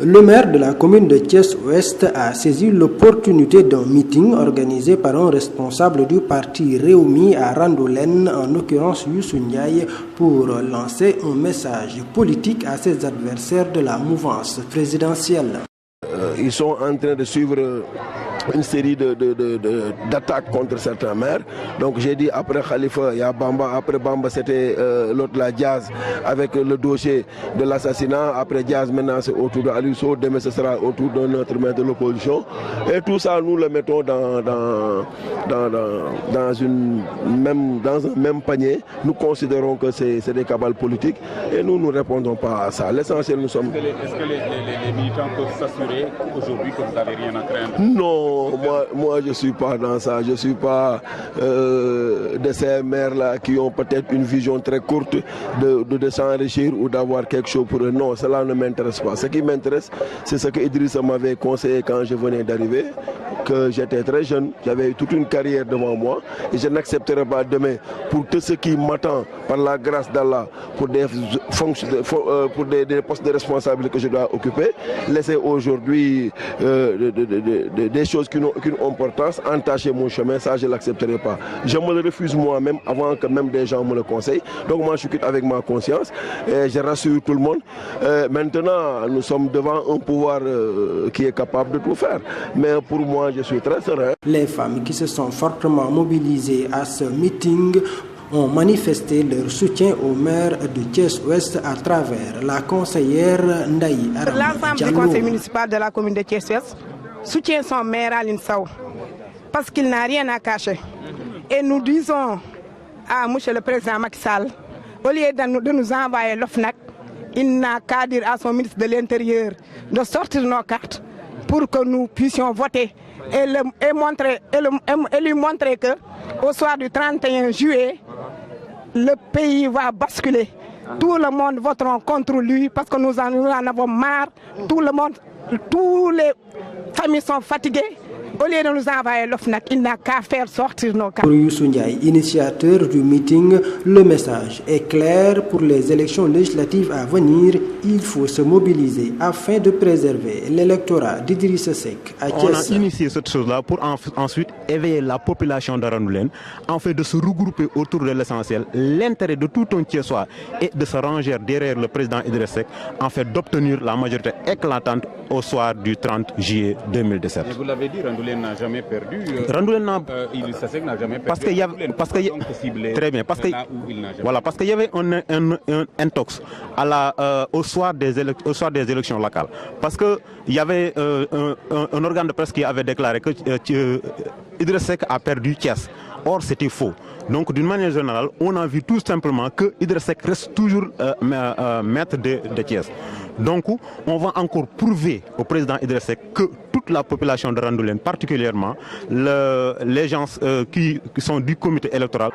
Le maire de la commune de Thiès-Ouest a saisi l'opportunité d'un meeting organisé par un responsable du parti Rewmi à Randoulène, en l'occurrence Youssou Ndiaye, pour lancer un message politique à ses adversaires de la mouvance présidentielle. Ils sont en train de suivre une série d'attaques contre certains maires. Donc j'ai dit après Khalifa, il y a Bamba, après Bamba c'était l'autre la Diaz avec le dossier de l'assassinat. Après Diaz maintenant c'est autour de Aliou, demain ce sera autour de notre maire de l'opposition. Et tout ça nous le mettons dans un même panier. Nous considérons que c'est des cabales politiques et nous ne répondons pas à ça. L'essentiel nous sommes... Est-ce que les militants peuvent s'assurer aujourd'hui que vous n'avez rien à craindre? Non. Moi je ne suis pas dans ça, je ne suis pas de ces maires-là qui ont peut-être une vision très courte de s'enrichir ou d'avoir quelque chose pour eux. Non, cela ne m'intéresse pas. Ce qui m'intéresse, c'est ce que Idrissa m'avait conseillé quand je venais d'arriver, que j'étais très jeune, j'avais toute une carrière devant moi et je n'accepterai pas demain pour tout ce qui m'attend par la grâce d'Allah pour des fonctions, pour des postes de responsabilité que je dois occuper, laisser aujourd'hui des choses qui n'ont aucune importance, entacher mon chemin, ça je ne l'accepterai pas. Je me le refuse moi-même avant que même des gens me le conseillent. Donc moi je quitte avec ma conscience et je rassure tout le monde. Maintenant nous sommes devant un pouvoir qui est capable de tout faire. Mais pour moi je suis très serein. Les femmes qui se sont fortement mobilisées à ce meeting ont manifesté leur soutien au maire de Thiès-Ouest à travers la conseillère Ndaye Arame Diallo. L'ensemble du conseil municipal de la commune de Thiès-Ouest soutient son maire Aline Sow parce qu'il n'a rien à cacher. Et nous disons à M. le Président Macky Sall, au lieu de nous envoyer l'OFNAC, il n'a qu'à dire à son ministre de l'Intérieur de sortir nos cartes pour que nous puissions voter et lui montrer qu'au soir du 31 juillet, le pays va basculer. Tout le monde votera contre lui parce que nous en avons marre. Tout le monde, tous les familles sont fatiguées. Au lieu de nous envoyer l'OFNAC, il n'a qu'à faire sortir nos cartes. Pour Youssou Ndiaye, initiateur du meeting, le message est clair. Pour les élections législatives à venir, il faut se mobiliser afin de préserver l'électorat d'Idrissa Seck à Thiès. On a initié cette chose-là pour ensuite éveiller la population de Randoulène, en fait de se regrouper autour de l'essentiel. L'intérêt de tout un Thiessois est de se ranger derrière le président Idrissa Seck, en fait d'obtenir la majorité éclatante au soir du 30 juillet 2017. Mais vous l'avez dit, Randoulène n'a jamais perdu. Randoulène Idrissa Seck n'a jamais perdu. Parce qu'il y avait, très bien, parce que voilà, parce qu'il y avait un intox au soir des élections locales. Parce que il y avait un organe de presse qui avait déclaré que Idrissa Seck a perdu Thiès. Or, c'était faux. Donc, d'une manière générale, on a vu tout simplement que Idrissa Seck reste toujours maître de Thiès. Donc, on va encore prouver au président Idrissa Seck que toute la population de Randoulène, particulièrement les gens qui sont du comité électoral,